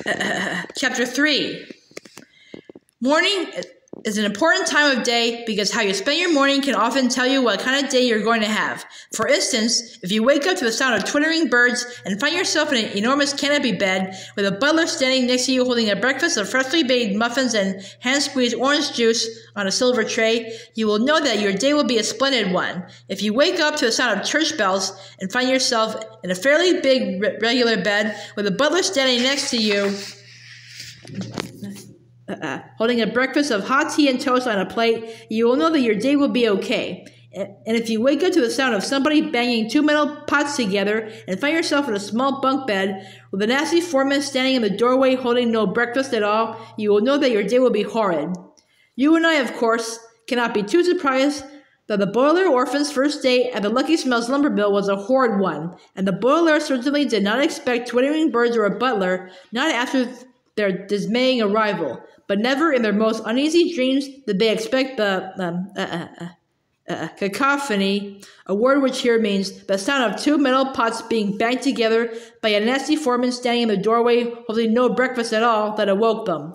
Chapter 3. Morning is an important time of day because how you spend your morning can often tell you what kind of day you're going to have. For instance, if you wake up to the sound of twittering birds and find yourself in an enormous canopy bed with a butler standing next to you holding a breakfast of freshly baked muffins and hand-squeezed orange juice on a silver tray, you will know that your day will be a splendid one. If you wake up to the sound of church bells and find yourself in a fairly big regular bed with a butler standing next to you, holding a breakfast of hot tea and toast on a plate, you will know that your day will be okay. And if you wake up to the sound of somebody banging two metal pots together and find yourself in a small bunk bed with a nasty foreman standing in the doorway holding no breakfast at all, you will know that your day will be horrid. You and I, of course, cannot be too surprised that the Baudelaire orphans' first day at the Lucky Smells lumbermill was a horrid one, and the Baudelaire certainly did not expect twittering birds or a butler, not after their dismaying arrival. But never in their most uneasy dreams did they expect the cacophony, a word which here means the sound of two metal pots being banged together by a nasty foreman standing in the doorway holding no breakfast at all, that awoke them.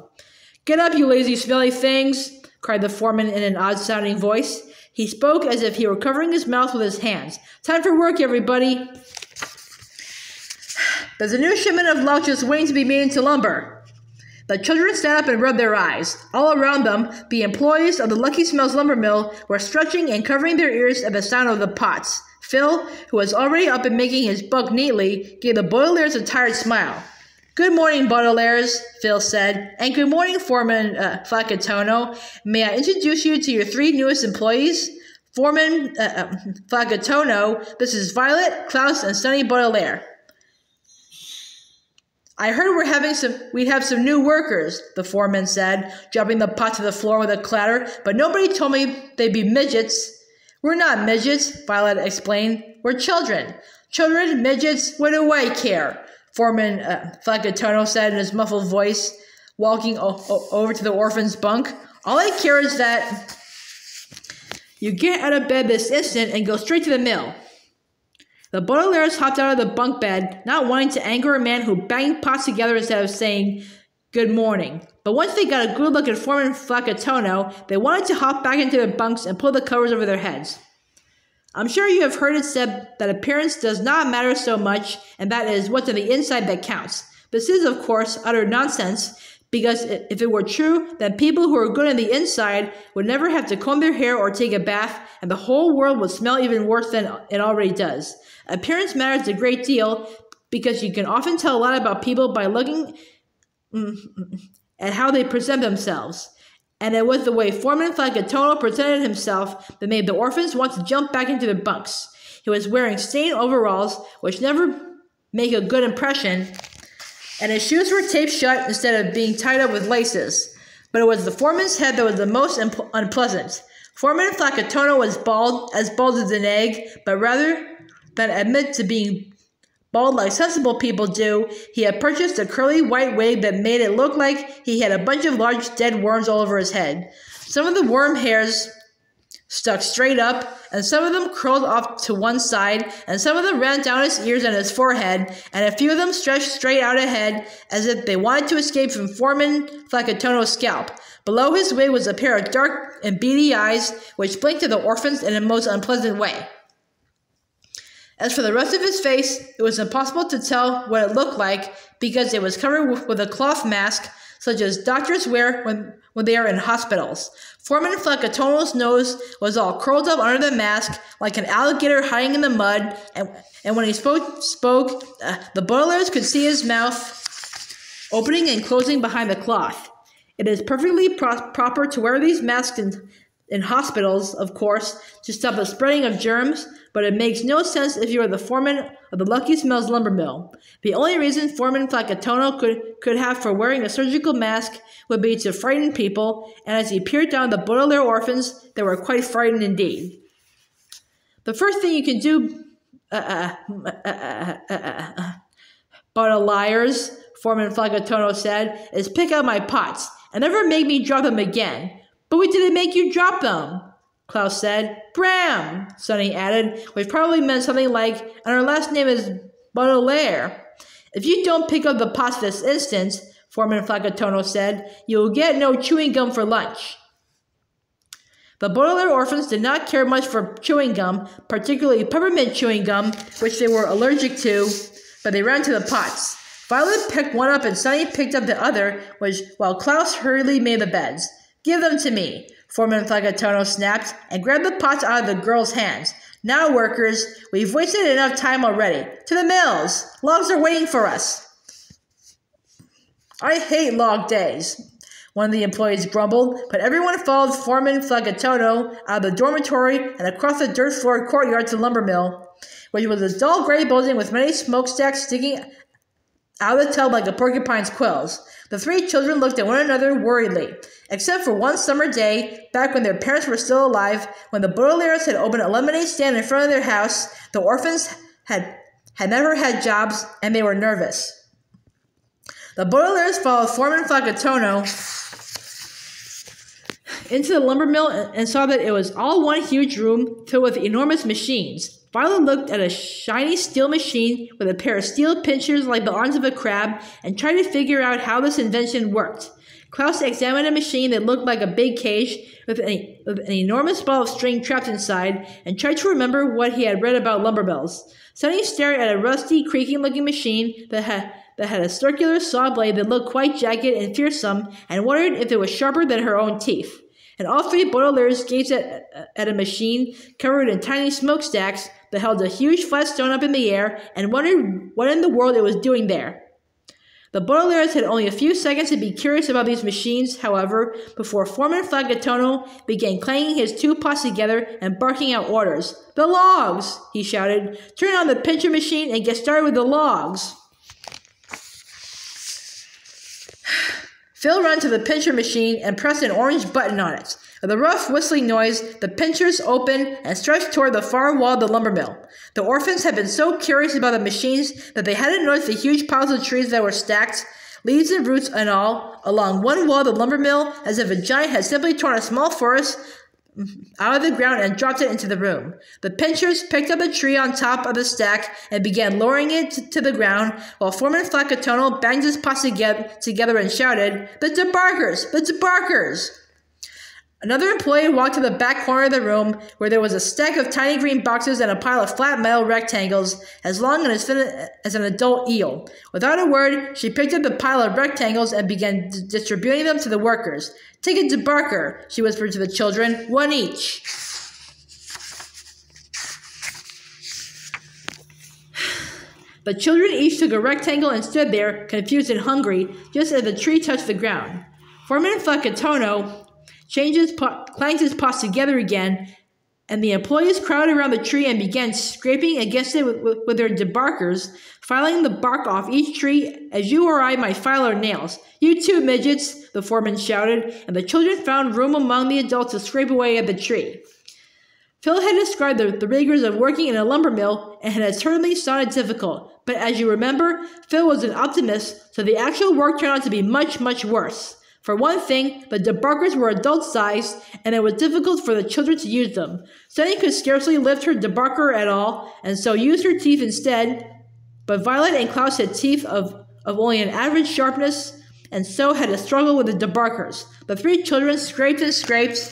"Get up, you lazy, smelly things!" cried the foreman in an odd-sounding voice. He spoke as if he were covering his mouth with his hands. "Time for work, everybody! There's a new shipment of logs just waiting to be made into lumber." The children sat up and rubbed their eyes. All around them, the employees of the Lucky Smells lumber mill were stretching and covering their ears at the sound of the pots. Phil, who was already up and making his bunk neatly, gave the Baudelaires a tired smile. "Good morning, Baudelaires," Phil said, "and good morning, Foreman Flacatono. May I introduce you to your three newest employees? Foreman Flacatono, this is Violet, Klaus, and Sunny Baudelaire." "I heard we'd have some new workers," the foreman said, dropping the pot to the floor with a clatter, "but nobody told me they'd be midgets." "We're not midgets," Violet explained. "We're children." "Children, midgets, what do I care?" Foreman Flacatono said in his muffled voice, walking over to the orphan's bunk. "All I care is that you get out of bed this instant and go straight to the mill." The Baudelaires hopped out of the bunk bed, not wanting to anger a man who banged pots together instead of saying good morning. But once they got a good look at Foreman Flacatono, they wanted to hop back into their bunks and pull the covers over their heads. "I'm sure you have heard it said that appearance does not matter so much, and that it is what's on the inside that counts. This is, of course, utter nonsense, because if it were true, then people who are good on the inside would never have to comb their hair or take a bath, and the whole world would smell even worse than it already does. Appearance matters a great deal, because you can often tell a lot about people by looking at how they present themselves. And it was the way Foreman Flacatono presented himself that made the orphans want to jump back into their bunks. He was wearing stained overalls, which never make a good impression, and his shoes were taped shut instead of being tied up with laces. But it was the foreman's head that was the most unpleasant. Foreman Flacatono was bald as an egg, but rather than admit to being bald like sensible people do, he had purchased a curly white wig that made it look like he had a bunch of large dead worms all over his head. Some of the worm hairs stuck straight up, and some of them curled off to one side, and some of them ran down his ears and his forehead, and a few of them stretched straight out ahead, as if they wanted to escape from Foreman Flacatono's scalp. Below his wig was a pair of dark and beady eyes, which blinked at the orphans in a most unpleasant way. As for the rest of his face, it was impossible to tell what it looked like, because it was covered with a cloth mask, such as doctors wear when they are in hospitals. Foreman Flacatono's nose was all curled up under the mask, like an alligator hiding in the mud, and when he spoke, the Baudelaires could see his mouth opening and closing behind the cloth. It is perfectly proper to wear these masks in hospitals, of course, to stop the spreading of germs, but it makes no sense if you are the foreman of the Lucky Smells lumber mill. The only reason Foreman Flacatono could have for wearing a surgical mask would be to frighten people, and as he peered down the Baudelaire orphans, they were quite frightened indeed. "The first thing you can do, Baudelaires," Foreman Flacatono said, "is pick up my pots, and never make me drop them again." "But we didn't make you drop them," Klaus said. "Bram," Sunny added, which probably meant something like, "and our last name is Baudelaire." "If you don't pick up the pots this instant," Foreman Flacatono said. "You will get no chewing gum for lunch." The Baudelaire orphans did not care much for chewing gum, particularly peppermint chewing gum, which they were allergic to, but they ran to the pots. Violet picked one up and Sunny picked up the other, while Klaus hurriedly made the beds. "Give them to me," Foreman Flacatono snapped, and grabbed the pots out of the girls' hands. "Now, workers, we've wasted enough time already. To the mills! Logs are waiting for us." "I hate log days," one of the employees grumbled, but everyone followed Foreman Flacatono out of the dormitory and across the dirt-floored courtyard to the lumbermill, which was a dull gray building with many smokestacks sticking out of the tub like a porcupine's quills. The three children looked at one another worriedly, except for one summer day, back when their parents were still alive, when the Baudelaires had opened a lemonade stand in front of their house. The orphans had never had jobs, and they were nervous. The Baudelaires followed Foreman Flacatono into the lumbermill and saw that it was all one huge room filled with enormous machines. Violet looked at a shiny steel machine with a pair of steel pincers like the arms of a crab and tried to figure out how this invention worked. Klaus examined a machine that looked like a big cage with an enormous ball of string trapped inside and tried to remember what he had read about lumbermills. Sunny stared at a rusty, creaking-looking machine that had a circular saw blade that looked quite jagged and fearsome and wondered if it was sharper than her own teeth. And all three Baudelaires gazed at a machine covered in tiny smokestacks that held a huge flat stone up in the air and wondered what in the world it was doing there. The Baudelaires had only a few seconds to be curious about these machines, however, before Foreman Flacatono began clanging his two pots together and barking out orders. "The logs!" he shouted. "Turn on the pincher machine and get started with the logs." Phil ran to the pincher machine and pressed an orange button on it. With a rough whistling noise, the pinchers opened and stretched toward the far wall of the lumbermill. The orphans had been so curious about the machines that they hadn't noticed the huge piles of trees that were stacked, leaves and roots and all, along one wall of the lumbermill, as if a giant had simply torn a small forest out of the ground and dropped it into the room. The pinchers picked up a tree on top of the stack and began lowering it to the ground, while Foreman Flacatono banged his pots together and shouted, "The debarkers! The debarkers!" Another employee walked to the back corner of the room, where there was a stack of tiny green boxes and a pile of flat metal rectangles as long and as thin as an adult eel. Without a word, she picked up the pile of rectangles and began distributing them to the workers. "Take a debarker," she whispered to the children, "one each." The children each took a rectangle and stood there, confused and hungry, just as the tree touched the ground. Foreman Flacatono clanged his pots together again, and the employees crowded around the tree and began scraping against it with their debarkers, filing the bark off each tree as you or I might file our nails. "You too, midgets," the foreman shouted, and the children found room among the adults to scrape away at the tree. Phil had described the rigors of working in a lumbermill, and it had certainly sounded difficult, but as you remember, Phil was an optimist, so the actual work turned out to be much, much worse. For one thing, the debarkers were adult-sized, and it was difficult for the children to use them. Sunny could scarcely lift her debarker at all, and so used her teeth instead, but Violet and Klaus had teeth of only an average sharpness, and so had to struggle with the debarkers. The three children scraped and scraped,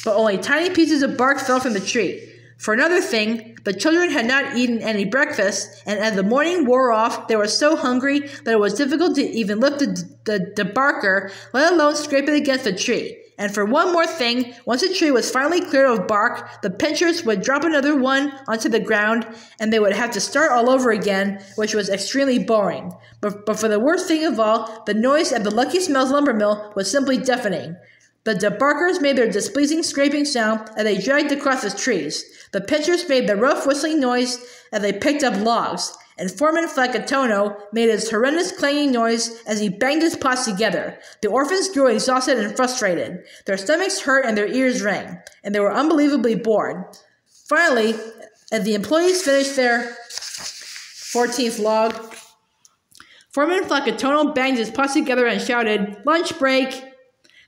but only tiny pieces of bark fell from the tree. For another thing, the children had not eaten any breakfast, and as the morning wore off, they were so hungry that it was difficult to even lift the debarker, let alone scrape it against the tree. And for one more thing, once the tree was finally cleared of bark, the pinchers would drop another one onto the ground, and they would have to start all over again, which was extremely boring. But for the worst thing of all, the noise at the Lucky Smells lumbermill was simply deafening. The debarkers made their displeasing scraping sound as they dragged across the trees. The pinchers made the rough whistling noise as they picked up logs, and Foreman Flacatono made his horrendous clanging noise as he banged his pots together. The orphans grew exhausted and frustrated. Their stomachs hurt and their ears rang, and they were unbelievably bored. Finally, as the employees finished their 14th log, Foreman Flacatono banged his pots together and shouted, "Lunch break!"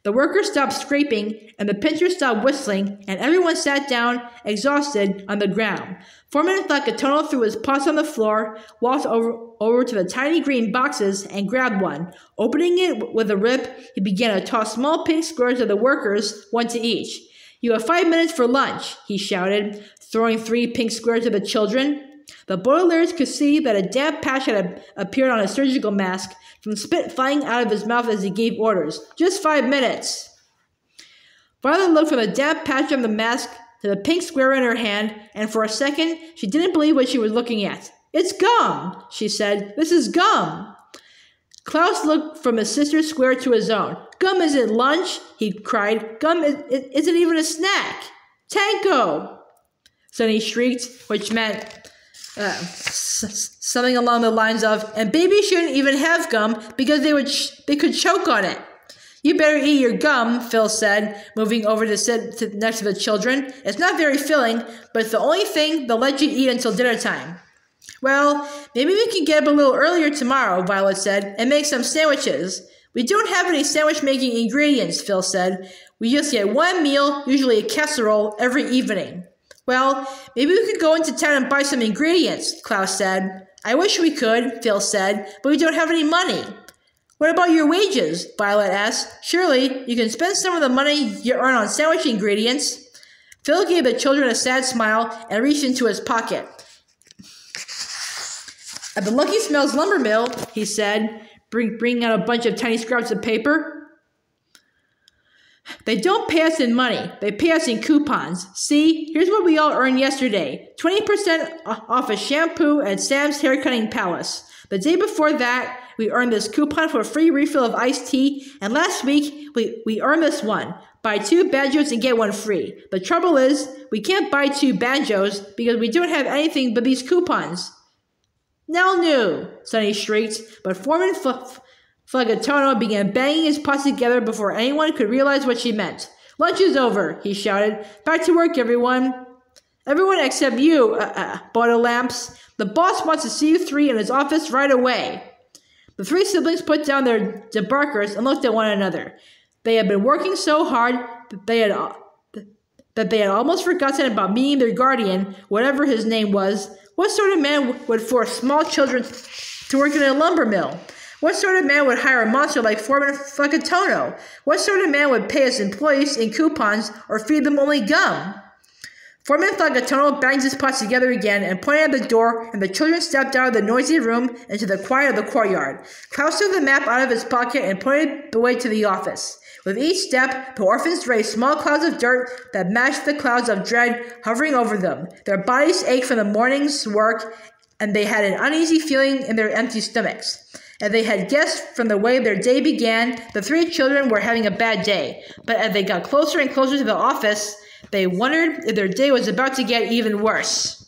The workers stopped scraping, and the pincher stopped whistling, and everyone sat down, exhausted, on the ground. Foreman Flagatono threw his pots on the floor, walked over to the tiny green boxes, and grabbed one. Opening it with a rip, he began to toss small pink squares at the workers, one to each. "You have 5 minutes for lunch," he shouted, throwing 3 pink squares at the children. The Baudelaires could see that a damp patch had appeared on his surgical mask, from spit flying out of his mouth as he gave orders. "Just 5 minutes." Violet looked from the damp patch on the mask to the pink square in her hand, and for a second she didn't believe what she was looking at. "It's gum," she said. "This is gum." Klaus looked from his sister's square to his own. "Gum isn't lunch," he cried. "Gum isn't even a snack." "Tanko!" Sunny shrieked, which meant something along the lines of, "And babies shouldn't even have gum because they could choke on it." "You better eat your gum," Phil said, moving over to sit next to the children. "It's not very filling, but it's the only thing they'll let you eat until dinner time." "Well, maybe we can get up a little earlier tomorrow," Violet said, "and make some sandwiches." "We don't have any sandwich-making ingredients," Phil said. "We just get one meal, usually a casserole, every evening." "Well, maybe we could go into town and buy some ingredients," Klaus said. "I wish we could," Phil said, "but we don't have any money." "What about your wages?" Violet asked. "Surely you can spend some of the money you earn on sandwich ingredients." Phil gave the children a sad smile and reached into his pocket. "At the Lucky Smells lumbermill," he said, bringing out a bunch of tiny scraps of paper. "They don't pay us in money. They pay us in coupons. See, here's what we all earned yesterday. 20% off a shampoo at Sam's Haircutting Palace. The day before that, we earned this coupon for a free refill of iced tea. And last week, we earned this one. Buy 2 banjos and get one free. The trouble is, we can't buy 2 banjos because we don't have anything but these coupons." "Now new!" Sunny shrieked, but Foreman Flagatono began banging his pots together before anyone could realize what she meant. "Lunch is over," he shouted. "Back to work, everyone." "Everyone except you, Baudelaire. The boss wants to see you 3 in his office right away." The 3 siblings put down their debarkers and looked at one another. They had been working so hard that they had almost forgotten about meeting their guardian, whatever his name was. What sort of man would force small children to work in a lumber mill? What sort of man would hire a monster like Foreman Flagatono? What sort of man would pay his employees in coupons or feed them only gum? Foreman Flagatono banged his pots together again and pointed at the door, and the children stepped out of the noisy room into the quiet of the courtyard. Klaus took the map out of his pocket and pointed the way to the office. With each step, the orphans raised small clouds of dirt that matched the clouds of dread hovering over them. Their bodies ached from the morning's work, and they had an uneasy feeling in their empty stomachs. As they had guessed from the way their day began, the 3 children were having a bad day. But as they got closer and closer to the office, they wondered if their day was about to get even worse.